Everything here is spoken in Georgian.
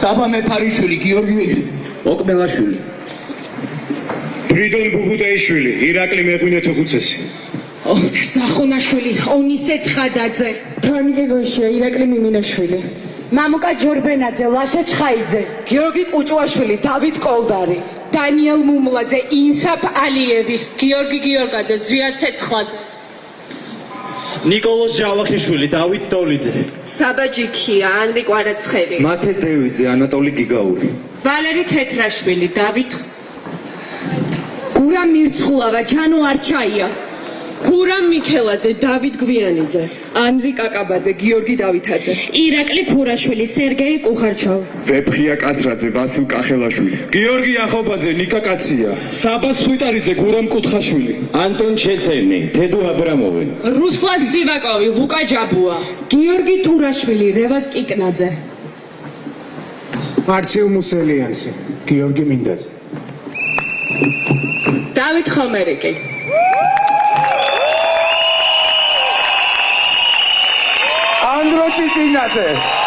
საბა მეფარიშვილი, გიორგი ოკმელაშვილი. ფრიდონ ბუბუტაიშვილი, ირაკლი მეღვინეთოხუცესი. ოხტარ სახუნაშვილი, ონისე ცხადაძე. თორნიკე გოშია, ირაკლი მიმინაშვილი. მამუკა ჯორბენაძე, ლაშა ჩხაიძე, გიორგი კუჭუაშვილი, დავით კოლდარი. დანიელ მუმლაძე, ინსაფ ალიევი, გიორგი გიორგაძე, ზვიად ცეცხლაძე. ნიკოლოზ ჟავახიშვილი, დავით დოლიძე. საბა ჯიქია, ანრი კვარაცხელი. მათე დევიძე, ანატოლი გიგაური. ვალერი თეთრაშვილი, დავით. გურამ მირცხულავა, ჩანო არჩაია. გურამ მიქელაძე, დავით გვიანიძე. ანრი კაკაბაძე, გიორგი დავითაძე. ირაკლი ფურაშვილი, სერგეი კუხარჩოვ. ვეფხია კაცრაძე, ვასილ კახელაშვილი. გიორგი ახობაძე, ნიკა კაცია. საბა სხვიტარიძე, გურამ კუთხაშვილი. ანტონ ჩეცენი, თედო აბრამოვი. რუსლან ზივაკოვი, ლუკა ჯაბუა. გიორგი ტურაშვილი, რევაზ კიკნაძე. არჩილ მუსელიანცი, გიორგი მინდაძე. დავით ხომერიკი. ანდრო ჭიჭინაძე.